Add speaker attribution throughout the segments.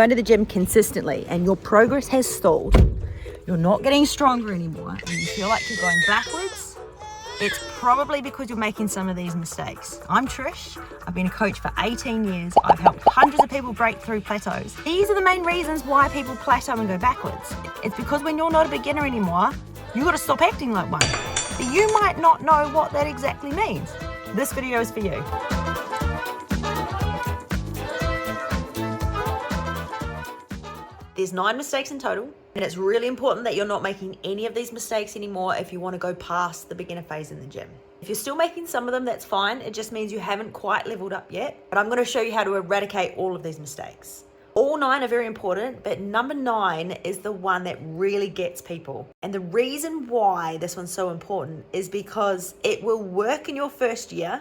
Speaker 1: Going to the gym consistently and your progress has stalled, you're not getting stronger anymore, and you feel like you're going backwards, it's probably because you're making some of these mistakes. I'm Trish. I've been a coach for 18 years. I've helped hundreds of people break through plateaus. These are the main reasons why people plateau and go backwards. It's because when you're not a beginner anymore, you got to stop acting like one. But you might not know what that exactly means. This video is for you. There's 9 mistakes in total, and it's really important that you're not making any of these mistakes anymore if you want to go past the beginner phase in the gym. If you're still making some of them, that's fine. It just means you haven't quite leveled up yet. But I'm going to show you how to eradicate all of these mistakes. All 9 are very important, but number 9 is the one that really gets people. And the reason why this one's so important is because it will work in your first year,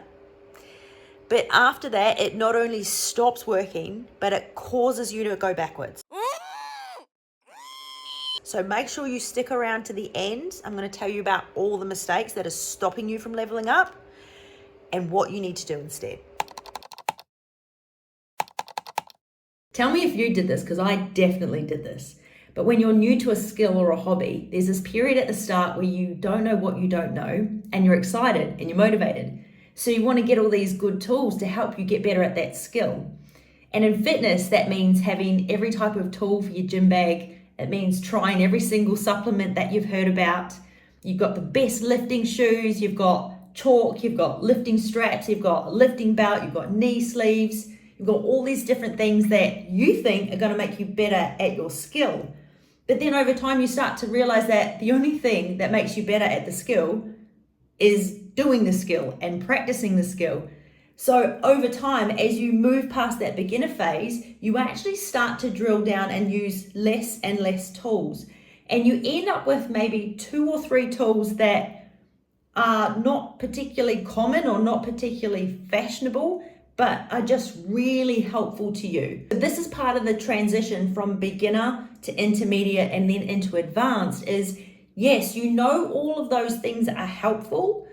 Speaker 1: but after that, it not only stops working, but it causes you to go backwards. So make sure you stick around to the end. I'm going to tell you about all the mistakes that are stopping you from leveling up and what you need to do instead. Tell me if you did this, because I definitely did this. But when you're new to a skill or a hobby, there's this period at the start where you don't know what you don't know, and you're excited and you're motivated. So you want to get all these good tools to help you get better at that skill. And in fitness, that means having every type of tool for your gym bag. It means trying every single supplement that you've heard about. You've got the best lifting shoes, you've got chalk, you've got lifting straps, you've got a lifting belt, you've got knee sleeves, you've got all these different things that you think are going to make you better at your skill. But then over time you start to realize that the only thing that makes you better at the skill is doing the skill and practicing the skill. So over time, as you move past that beginner phase, you actually start to drill down and use less and less tools. And you end up with maybe 2 or 3 tools that are not particularly common or not particularly fashionable, but are just really helpful to you. This is part of the transition from beginner to intermediate and then into advanced is, yes, you know all of those things are helpful,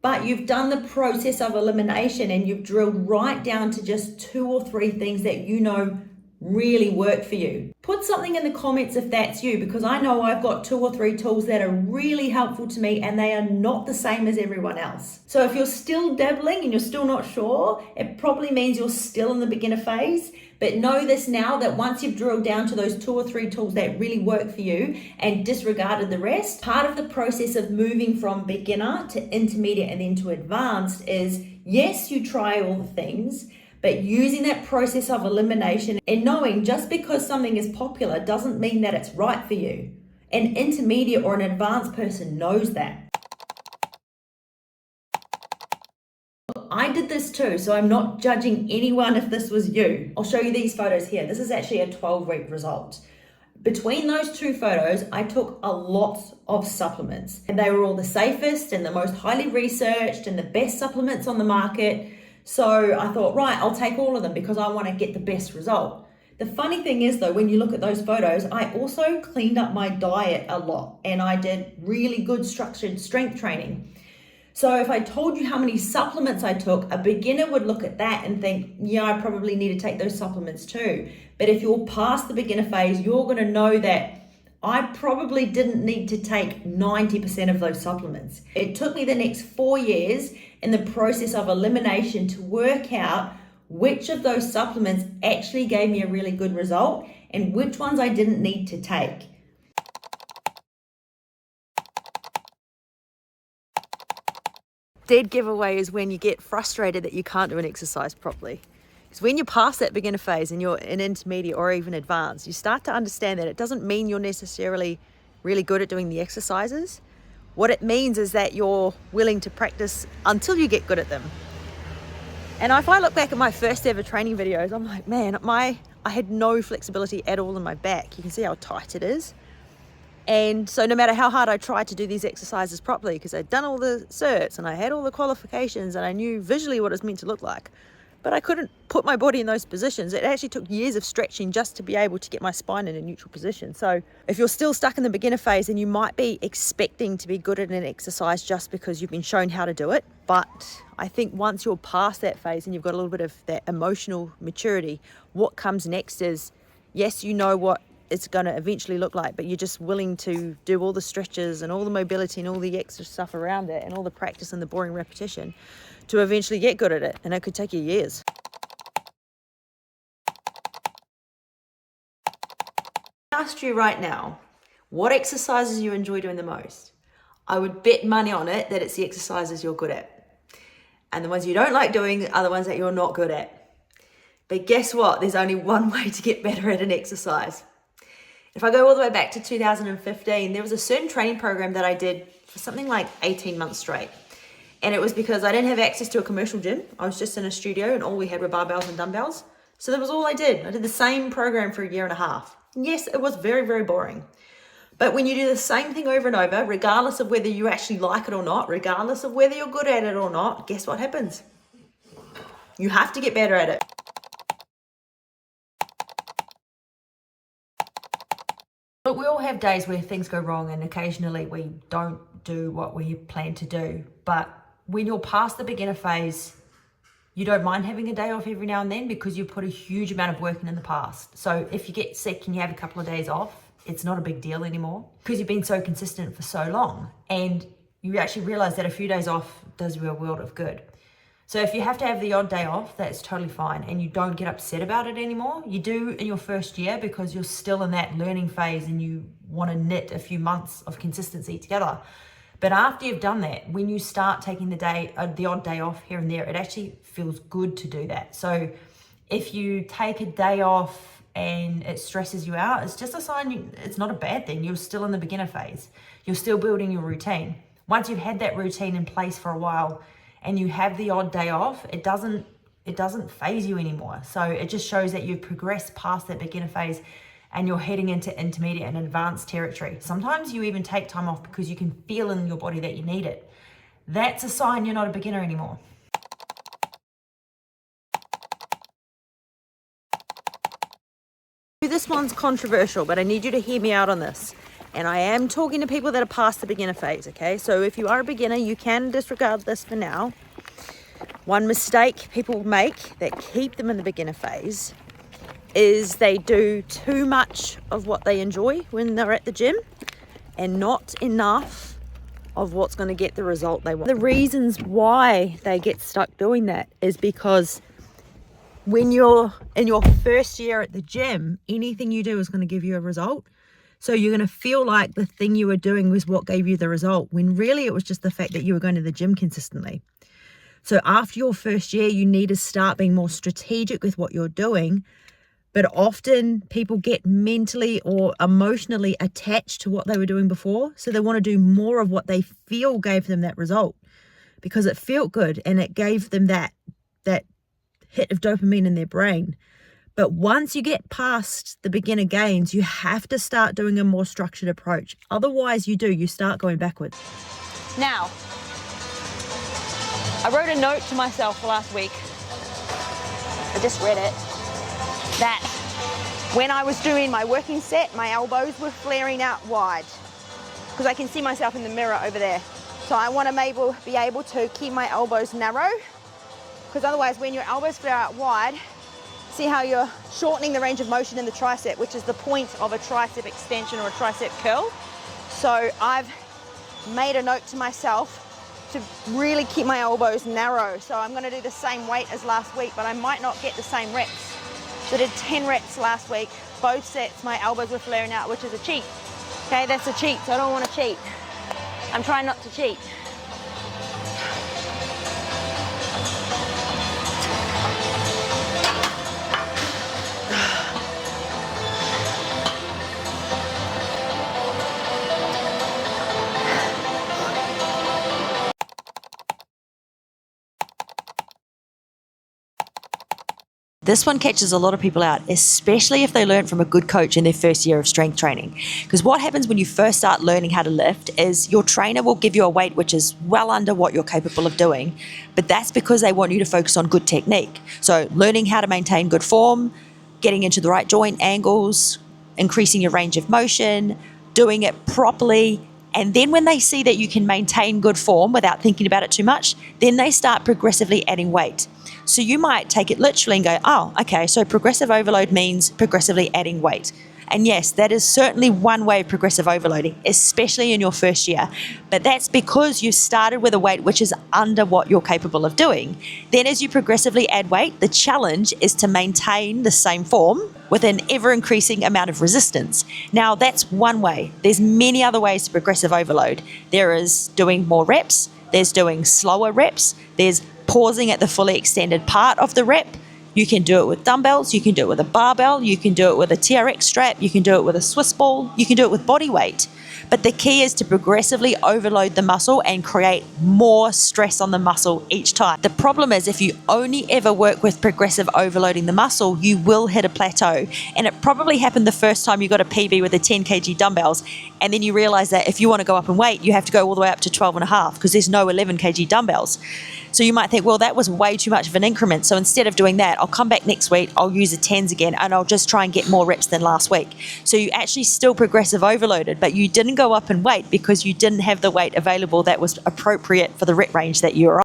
Speaker 1: but you've done the process of elimination and you've drilled right down to just 2 or 3 things that you know really work for you. Put something in the comments if that's you, because I know I've got 2 or 3 tools that are really helpful to me and they are not the same as everyone else. So if you're still dabbling and you're still not sure, it probably means you're still in the beginner phase. But know this now, that once you've drilled down to those 2 or 3 tools that really work for you and disregarded the rest, part of the process of moving from beginner to intermediate and then to advanced is, yes, you try all the things, but using that process of elimination and knowing just because something is popular doesn't mean that it's right for you. An intermediate or an advanced person knows that. I did this too, so I'm not judging anyone if this was you. I'll show you these photos here. This is actually a 12-week result. Between those 2 photos, I took a lot of supplements, and they were all the safest and the most highly researched and the best supplements on the market. So I thought, right, I'll take all of them because I want to get the best result. The funny thing is though, when you look at those photos, I also cleaned up my diet a lot and I did really good structured strength training. So if I told you how many supplements I took, a beginner would look at that and think, yeah, I probably need to take those supplements too. But if you're past the beginner phase, you're going to know that I probably didn't need to take 90% of those supplements. It took me the next 4 years in the process of elimination to work out which of those supplements actually gave me a really good result and which ones I didn't need to take. Dead giveaway is when you get frustrated that you can't do an exercise properly. Because when you're past that beginner phase and you're in intermediate or even advanced, you start to understand that it doesn't mean you're necessarily really good at doing the exercises. What it means is that you're willing to practice until you get good at them. And if I look back at my first ever training videos, I'm like, man, I had no flexibility at all in my back. You can see how tight it is. And so no matter how hard I tried to do these exercises properly, because I'd done all the certs and I had all the qualifications and I knew visually what it was meant to look like, but I couldn't put my body in those positions. It actually took years of stretching just to be able to get my spine in a neutral position. So if you're still stuck in the beginner phase, then you might be expecting to be good at an exercise just because you've been shown how to do it. But I think once you're past that phase and you've got a little bit of that emotional maturity, what comes next is Yes, you know what it's going to eventually look like, but you're just willing to do all the stretches and all the mobility and all the extra stuff around it and all the practice and the boring repetition to eventually get good at it. And it could take you years. I asked you right now, what exercises you enjoy doing the most? I would bet money on it that it's the exercises you're good at. And the ones you don't like doing are the ones that you're not good at. But guess what? There's only one way to get better at an exercise. If I go all the way back to 2015, there was a certain training program that I did for something like 18 months straight. And it was because I didn't have access to a commercial gym. I was just in a studio and all we had were barbells and dumbbells. So that was all I did. I did the same program for a year and a half. And yes, it was very, very boring. But when you do the same thing over and over, regardless of whether you actually like it or not, regardless of whether you're good at it or not, guess what happens? You have to get better at it. Look, we all have days where things go wrong and occasionally we don't do what we plan to do. But when you're past the beginner phase, you don't mind having a day off every now and then because you put a huge amount of work in the past. So if you get sick and you have a couple of days off, it's not a big deal anymore because you've been so consistent for so long. And you actually realize that a few days off does you a world of good. So if you have to have the odd day off, that's totally fine. And you don't get upset about it anymore. You do in your first year because you're still in that learning phase and you want to knit a few months of consistency together. But after you've done that, when you start taking the odd day off here and there, it actually feels good to do that. So if you take a day off and it stresses you out, it's just a sign it's not a bad thing. You're still in the beginner phase. You're still building your routine. Once you've had that routine in place for a while and you have the odd day off, it doesn't phase you anymore. So it just shows that you've progressed past that beginner phase and you're heading into intermediate and advanced territory. Sometimes you even take time off because you can feel in your body that you need it. That's a sign you're not a beginner anymore. This one's controversial, but I need you to hear me out on this. And I am talking to people that are past the beginner phase, okay? So if you are a beginner, you can disregard this for now. One mistake people make that keep them in the beginner phase is they do too much of what they enjoy when they're at the gym and not enough of what's going to get the result they want. The reasons why they get stuck doing that is because when you're in your first year at the gym, anything you do is going to give you a result. So you're going to feel like the thing you were doing was what gave you the result, when really it was just the fact that you were going to the gym consistently. So after your first year, you need to start being more strategic with what you're doing. But often people get mentally or emotionally attached to what they were doing before. So they want to do more of what they feel gave them that result because it felt good and it gave them that hit of dopamine in their brain. But once you get past the beginner gains, you have to start doing a more structured approach. Otherwise, you start going backwards. Now, I wrote a note to myself last week. I just read it. That when I was doing my working set, my elbows were flaring out wide because I can see myself in the mirror over there. So I want to be able to keep my elbows narrow because otherwise when your elbows flare out wide, see how you're shortening the range of motion in the tricep, which is the point of a tricep extension or a tricep curl. So I've made a note to myself to really keep my elbows narrow. So I'm going to do the same weight as last week, but I might not get the same reps. So I did 10 reps last week, both sets, my elbows were flaring out, which is a cheat. Okay, that's a cheat, so I don't want to cheat. I'm trying not to cheat. This one catches a lot of people out, especially if they learn from a good coach in their first year of strength training. Because what happens when you first start learning how to lift is your trainer will give you a weight which is well under what you're capable of doing, but that's because they want you to focus on good technique. So learning how to maintain good form, getting into the right joint angles, increasing your range of motion, doing it properly. And then when they see that you can maintain good form without thinking about it too much, then they start progressively adding weight.
Speaker 2: So you might take it literally and go, oh, okay, so progressive overload means progressively adding weight. And yes, that is certainly one way of progressive overloading, especially in your first year. But that's because you started with a weight which is under what you're capable of doing. Then as you progressively add weight, the challenge is to maintain the same form with an ever-increasing amount of resistance. Now, that's one way. There's many other ways to progressive overload. There is doing more reps. There's doing slower reps. There's pausing at the fully extended part of the rep. You can do it with dumbbells, you can do it with a barbell, you can do it with a TRX strap, you can do it with a Swiss ball, you can do it with body weight. But the key is to progressively overload the muscle and create more stress on the muscle each time. The problem is if you only ever work with progressive overloading the muscle, you will hit a plateau. And it probably happened the first time you got a PB with the 10 kg dumbbells, and then you realize that if you want to go up in weight, you have to go all the way up to 12.5 because there's no 11 kg dumbbells. So you might think, well, that was way too much of an increment. So instead of doing that, I'll come back next week, I'll use the 10s again, and I'll just try and get more reps than last week. So you actually still progressive overloaded, but you didn't go up in weight because you didn't have the weight available that was appropriate for the rep range that you were on.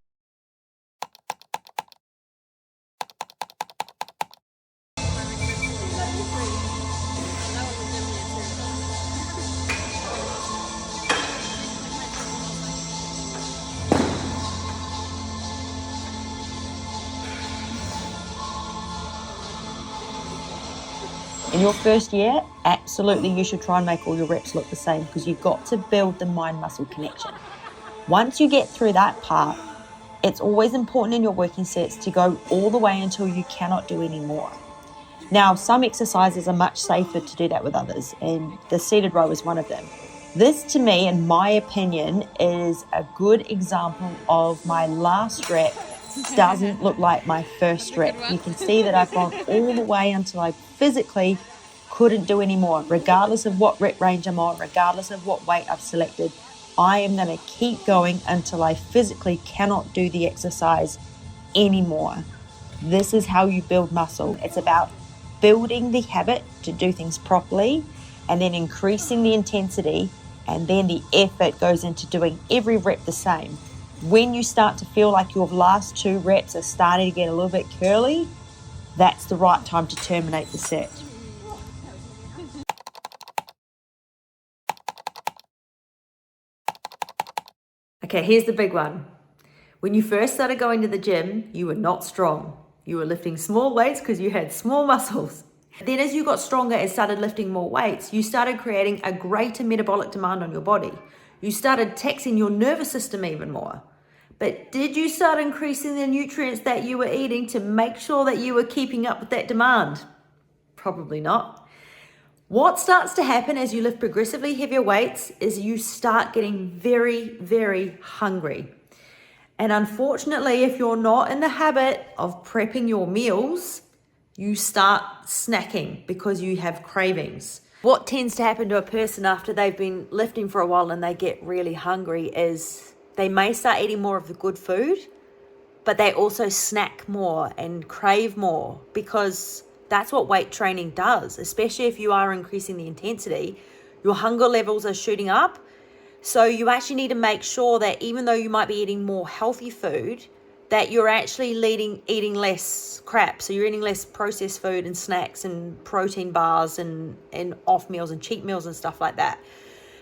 Speaker 2: In your first year, absolutely you should try and make all your reps look the same because you've got to build the mind-muscle connection. Once you get through that part, it's always important in your working sets to go all the way until you cannot do any more. Now, some exercises are much safer to do that with others, and the seated row is one of them. This, to me, in my opinion, is a good example of my last rep doesn't look like my first rep. You can see that I've gone all the way until I physically couldn't do any more. Regardless of what rep range I'm on, regardless of what weight I've selected, I am going to keep going until I physically cannot do the exercise anymore. This is how you build muscle. It's about building the habit to do things properly and then increasing the intensity, and then the effort goes into doing every rep the same. When you start to feel like your last 2 reps are starting to get a little bit curly, that's the right time to terminate the set.
Speaker 1: Okay, here's the big one. When you first started going to the gym, you were not strong. You were lifting small weights because you had small muscles. Then as you got stronger and started lifting more weights, you started creating a greater metabolic demand on your body. You started taxing your nervous system even more. But did you start increasing the nutrients that you were eating to make sure that you were keeping up with that demand? Probably not. What starts to happen as you lift progressively heavier weights is you start getting very, very hungry. And unfortunately, if you're not in the habit of prepping your meals, you start snacking because you have cravings. What tends to happen to a person after they've been lifting for a while and they get really hungry is they may start eating more of the good food, but they also snack more and crave more because that's what weight training does, especially if you are increasing the intensity. Your hunger levels are shooting up. So you actually need to make sure that even though you might be eating more healthy food, that you're actually eating less crap. So you're eating less processed food and snacks and protein bars and off meals and cheat meals and stuff like that.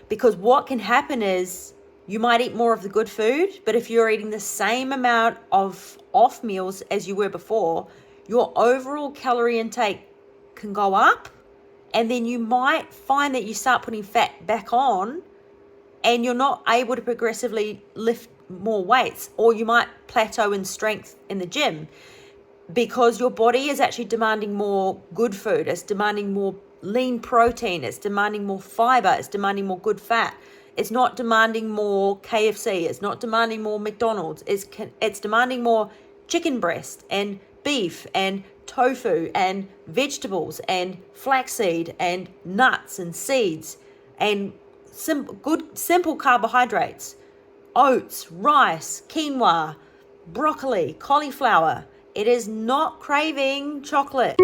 Speaker 1: Because what can happen is you might eat more of the good food, but if you're eating the same amount of off meals as you were before, your overall calorie intake can go up, and then you might find that you start putting fat back on and you're not able to progressively lift more weights, or you might plateau in strength in the gym because your body is actually demanding more good food. It's demanding more lean protein. It's demanding more fiber. It's demanding more good fat. It's not demanding more KFC. It's not demanding more McDonald's. It's demanding more chicken breast and beef and tofu and vegetables and flaxseed and nuts and seeds and simple carbohydrates. Oats, rice, quinoa, broccoli, cauliflower. It is not craving chocolate.